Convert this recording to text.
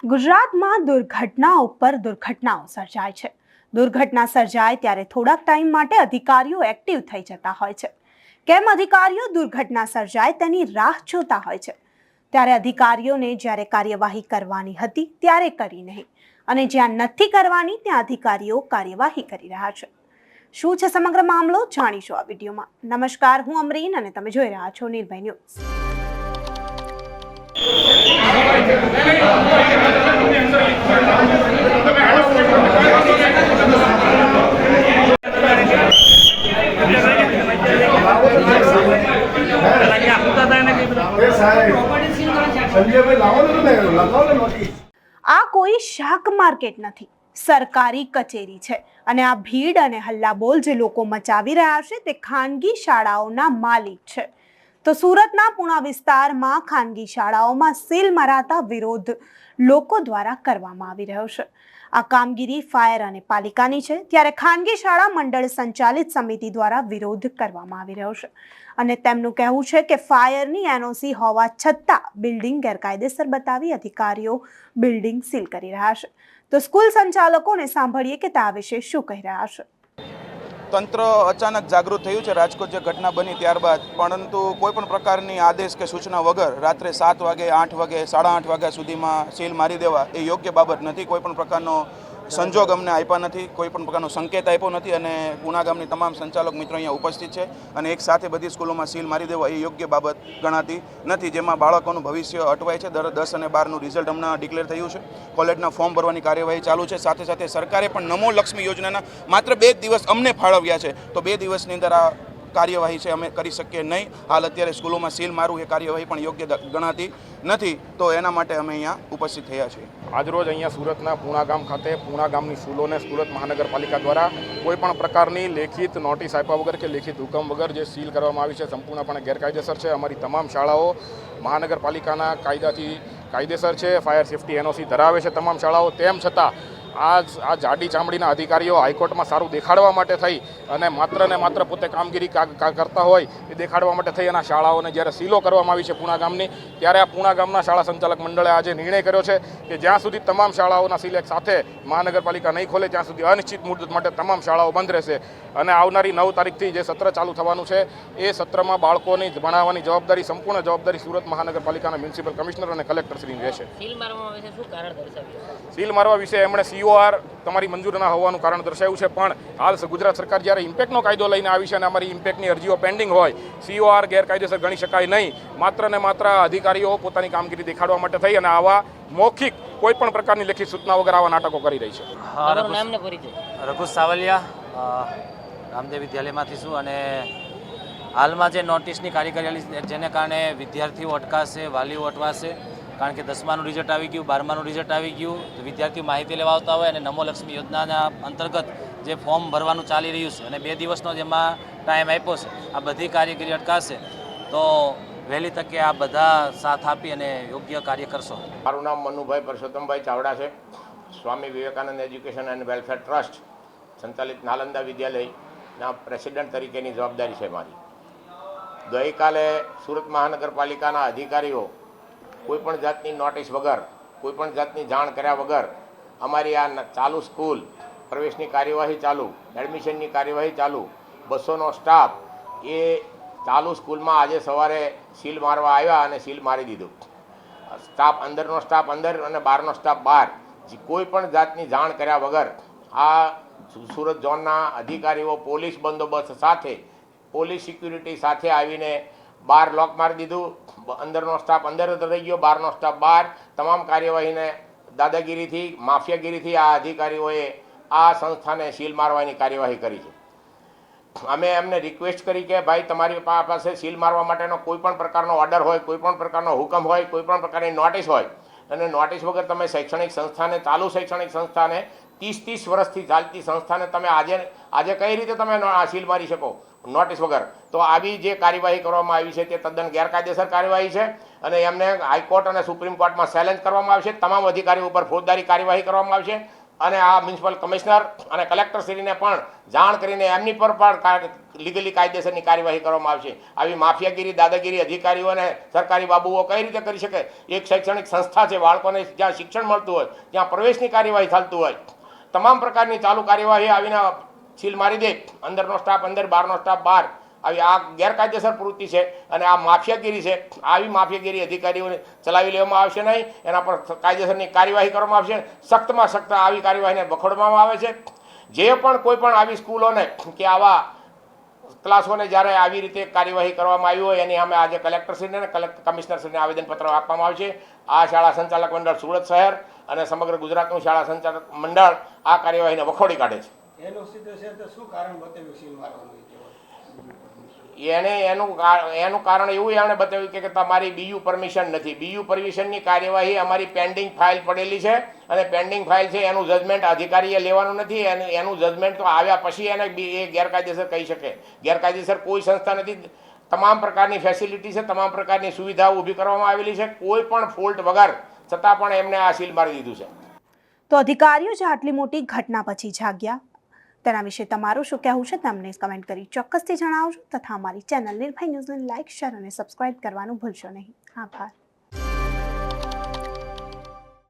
ગુજરાતમાં દુર્ઘટનાઓ પર દુર્ઘટનાઓ સર્જાય છે। દુર્ઘટના સર્જાય ત્યારે થોડાક ટાઈમ માટે અધિકારીઓ એક્ટિવ થઈ જતા હોય છે। કેમ અધિકારીઓ દુર્ઘટના સર્જાય તેની રાહ જોતા હોય છે? ત્યારે અધિકારીઓને જ્યારે કાર્યવાહી કરવાની હતી ત્યારે કરી નહીં, અને જ્યાં નથી કરવાની ત્યાં અધિકારીઓ કાર્યવાહી કરી રહ્યા છે। શું છે સમગ્ર મામલો, જાણીશું આ વિડીયોમાં। નમસ્કાર, હું અમરીન અને તમે જોઈ રહ્યા છો નિર્ભય ન્યૂઝ। આ કોઈ શાક માર્કેટ નથી, સરકારી કચેરી છે, અને આ ભીડ અને હલ્લાબોલ જે લોકો મચાવી રહ્યા છે તે ખાનગી શાળાઓના માલિક છે। તો સુરતના પુણા વિસ્તારમાં ખાનગી શાળાઓમાં સીલ મરાતા વિરોધ લોકો દ્વારા કરવામાં આવી રહ્યો છે। આ કામગીરી ફાયર અને પાલિકાની છે, ત્યારે ખાનગી શાળા મંડળ સંચાલિત સમિતિ દ્વારા વિરોધ કરવામાં આવી રહ્યો છે, અને તેમનું કહેવું છે કે ફાયરની એનઓસી હોવા છતાં બિલ્ડિંગ ગેરકાયદેસર બતાવી અધિકારીઓ બિલ્ડિંગ સીલ કરી રહ્યા છે। તો સ્કૂલ સંચાલકોને સાંભળીએ કે તે આ વિશે શું કહી રહ્યા છે। તંત્ર અચાનક જાગૃત થયું છે રાજકોટ જે ઘટના બની ત્યારબાદ, પરંતુ કોઈ પણ પ્રકારની આદેશ કે સૂચના વગર રાત્રે 7 વાગે, 8 વાગે, 8:30 વાગ્યા સુધીમાં સીલ મારી દેવા એ યોગ્ય બાબત નથી। કોઈ પણ પ્રકારનો સંજોગ અમને આપ્યા નથી, કોઈ પણ પ્રકારનો સંકેત આપ્યો નથી, અને પુના ગામની તમામ સંચાલક મિત્રો અહીંયા ઉપસ્થિત છે, અને એક સાથે બધી સ્કૂલોમાં સીલ મારી દેવા એ યોગ્ય બાબત ગણાતી નથી, જેમાં બાળકોનું ભવિષ્ય અટવાય છે। 10 અને 12નું રિઝલ્ટ હમણાં ડિક્લેર થયું છે, કોલેજના ફોર્મ ભરવાની કાર્યવાહી ચાલુ છે। સાથે સાથે સરકારે પણ નમો લક્ષ્મી યોજનાના માત્ર 2 દિવસ અમને ફાળવ્યા છે, તો 2 દિવસની અંદર આ કાર્યવાહી છે અમે કરી શકીએ નહીં। હાલ અત્યારે સ્કૂલોમાં સીલ મારવું એ કાર્યવાહી પણ યોગ્ય ગણાતી નથી, તો એના માટે અમે અહીંયા ઉપસ્થિત થયા છીએ। આજરોજ અહીંયા સુરતના પુણા ગામ ખાતે પુણા ગામની સ્કૂલોને સુરત મહાનગરપાલિકા દ્વારા કોઈ પણ પ્રકારની લેખિત નોટિસ આપ્યા વગર કે લેખિત હુકમ વગર જે સીલ કરવામાં આવી છે સંપૂર્ણપણે ગેરકાયદેસર છે। અમારી તમામ શાળાઓ મહાનગરપાલિકાના કાયદાથી કાયદેસર છે, ફાયર સેફ્ટી એનઓસી ધરાવે છે તમામ શાળાઓ, તેમ છતાં આ જાડી ચામડીના અધિકારીઓ હાઈકોર્ટમાં સારું દેખાડવા માટે થઈ અને માત્ર ને માત્ર પોતે કામગીરી કરતા હોય એ દેખાડવા માટે થઈ અને શાળાઓને જ્યારે સીલો કરવામાં આવી છે પુણા ગામની, ત્યારે આ પુણા ગામના શાળા સંચાલક મંડળે આજે નિર્ણય કર્યો છે કે જ્યાં સુધી તમામ શાળાઓના સીલ એક સાથે મહાનગરપાલિકા નહીં ખોલે ત્યાં સુધી અનિશ્ચિત મુદત માટે તમામ શાળાઓ બંધ રહેશે, અને આવનારી 9 તારીખથી જે સત્ર ચાલુ થવાનું છે એ સત્રમાં બાળકોની ભણાવવાની જવાબદારી, સંપૂર્ણ જવાબદારી સુરત મહાનગરપાલિકાના મ્યુનિસિપલ કમિશનર અને કલેક્ટરશ્રીની રહેશે। સીલ મારવા વિશે એમણે COR તમારી મંજૂર ના હોવાનું કારણ દર્શાવ્યું છે, પણ હાલ ગુજરાત સરકાર જ્યારે ઇમ્પેક્ટનો કાયદો લઈને આવી છે અને અમારી ઇમ્પેક્ટની અરજીઓ પેન્ડિંગ હોય, COR ગેરકાયદેસર ગણી શકાય નહીં। માત્ર ને માત્ર અધિકારીઓ પોતાની કામગીરી દેખાડવા માટે થઈ અને આવા મૌખિક કોઈ પણ પ્રકારની લેખિત સૂચના વગર આવા નાટકો કરી રહી છે। રઘુ સાવલિયા રામદેવ વિદ્યાલયમાંથી છું, અને હાલમાં જે નોટિસની કાર્યવાહી જેને કારણે વિદ્યાર્થીઓ અટકાશે, વાલીઓ અટવાશે, કારણ કે 10માનું રિઝલ્ટ આવી ગયું, 12માનું રિઝલ્ટ આવી ગયું, તો વિદ્યાર્થીઓ માહિતી લેવા આવતા હોય અને નમો લક્ષ્મી યોજનાના અંતર્ગત જે ફોર્મ ભરવાનું ચાલી રહ્યું છે અને 2 દિવસનો જેમાં ટાઈમ આપ્યો છે, આ બધી કારીગરી અટકાશે, તો વહેલી તકે આ બધા સાથ આપી અને યોગ્ય કાર્ય કરશો। મારું નામ મનુભાઈ પરસોત્તમભાઈ ચાવડા છે, Swami Vivekananda education and welfare trust સંચાલિત નાલંદા વિદ્યાલયના પ્રેસિડેન્ટ તરીકેની જવાબદારી છે મારી। ગઈકાલે સુરત મહાનગરપાલિકાના અધિકારીઓ કોઈપણ જાતની નોટિસ વગર, કોઈપણ જાતની જાણ કર્યા વગર અમારી આ ચાલુ સ્કૂલ, પ્રવેશની કાર્યવાહી ચાલુ, એડમિશનની કાર્યવાહી ચાલુ, 200નો સ્ટાફ એ ચાલુ સ્કૂલમાં આજે સવારે સીલ મારવા આવ્યા અને સીલ મારી દીધું। સ્ટાફ અંદરનો સ્ટાફ અંદર અને બહારનો સ્ટાફ બહાર, કોઈ પણ જાતની જાણ કર્યા વગર આ સુરત ઝોનના અધિકારીઓ પોલીસ બંદોબસ્ત સાથે, પોલીસ સિક્યુરિટી સાથે આવીને બહાર લોક મારી દીધું। અંદરનો સ્ટાફ અંદર રહી ગયો, બહારનો સ્ટાફ બહાર। તમામ કાર્યવાહીને દાદાગીરીથી, માફિયાગીરીથી આ અધિકારીઓએ આ સંસ્થાને સીલ મારવાની કાર્યવાહી કરી છે। અમે એમને રિક્વેસ્ટ કરી કે ભાઈ તમારી પાસે સીલ મારવા માટેનો કોઈ પણ પ્રકારનો ઓર્ડર હોય, કોઈ પણ પ્રકારનો હુકમ હોય, કોઈ પણ પ્રકારની નોટિસ હોય, અને નોટિસ વગર તમે શૈક્ષણિક સંસ્થાને, ચાલુ શૈક્ષણિક સંસ્થાને, 30 વર્ષથી ચાલતી સંસ્થાને તમે આજે કઈ રીતે તમે સીલ મારી શકો નોટિસ વગર? તો આવી જે કાર્યવાહી કરવામાં આવી છે તે તદ્દન ગેરકાયદેસર કાર્યવાહી છે, અને એમને હાઈકોર્ટ અને સુપ્રીમ કોર્ટમાં ચેલેન્જ કરવામાં આવશે। તમામ અધિકારીઓ ઉપર ફોજદારી કાર્યવાહી કરવામાં આવશે। અને આ મ્યુનિસિપલ કમિશનર અને કલેક્ટરશ્રીને પણ જાણ કરીને એમની પર પણ લીગલી કાયદેસરની કાર્યવાહી કરવામાં આવશે. આવી માફિયાગીરી દાદાગીરી અધિકારીઓ અને સરકારી બાબુઓ કઈ રીતે કરી શકે? એક શૈક્ષણિક સંસ્થા છે, બાળકોને જ્યાં શિક્ષણ મળતું હોય ત્યાં પ્રવેશની કાર્યવાહી ચાલતું હોય, તમામ પ્રકારની ચાલુ કાર્યવાહી આવીને સીલ મારી દે, અંદરનો સ્ટાફ અંદર, બહારનો સ્ટાફ બહાર. આવી આ ગેરકાયદેસર પ્રવૃત્તિ છે અને આ માફિયાગીરી છે. આવી માફિયાગીરી અધિકારીઓને ચલાવી લેવામાં આવશે નહીં, એના પર કાયદેસરની કાર્યવાહી કરવામાં આવશે. સખ્તમાં સખ્ત આવી કાર્યવાહીને વખોડવામાં આવે છે. જે પણ કોઈ પણ આવી સ્કૂલોને કે આવા ક્લાસોને જ્યારે આવી રીતે કાર્યવાહી કરવામાં આવી હોય એની અમે આજે કલેક્ટરશ્રીને અને કમિશનરશ્રીને આવેદનપત્ર આપવામાં આવશે. આ શાળા સંચાલક મંડળ સુરત શહેર અને સમગ્ર ગુજરાતનું શાળા સંચાલક મંડળ આ કાર્યવાહીને વખોડી કાઢે છે. એનું કારણ એવું એમણે બતાવ્યું કે તમારી બીયુ પરમિશન નથી. બીયુ પરમિશનની કાર્યવાહી અમારી પેન્ડિંગ ફાઇલ પડેલી છે અને પેન્ડિંગ ફાઇલ છે, એનું જજમેન્ટ અધિકારીએ લેવાનું નથી. એનું જજમેન્ટ તો આવ્યા પછી એને એ ગેરકાયદેસર કહી શકે. ગેરકાયદેસર કોઈ સંસ્થા નથી. તમામ પ્રકારની ફેસિલિટી છે, તમામ પ્રકારની સુવિધાઓ ઊભી કરવામાં આવેલી છે, કોઈ પણ ફોલ્ટ વગર, છતાં પણ એમને આ સીલ મારી દીધું છે. તો અધિકારીઓ જે આટલી મોટી ઘટના પછી જાગ્યા, તેના વિશે તમારું શું કહેવું છે તમને કમેન્ટ કરી ચોક્કસથી જણાવજો તથા અમારી ચેનલ નિર્ભય ન્યૂઝને લાઇક, શેર અને સબસ્ક્રાઇબ કરવાનું ભૂલશો નહીં. આભાર.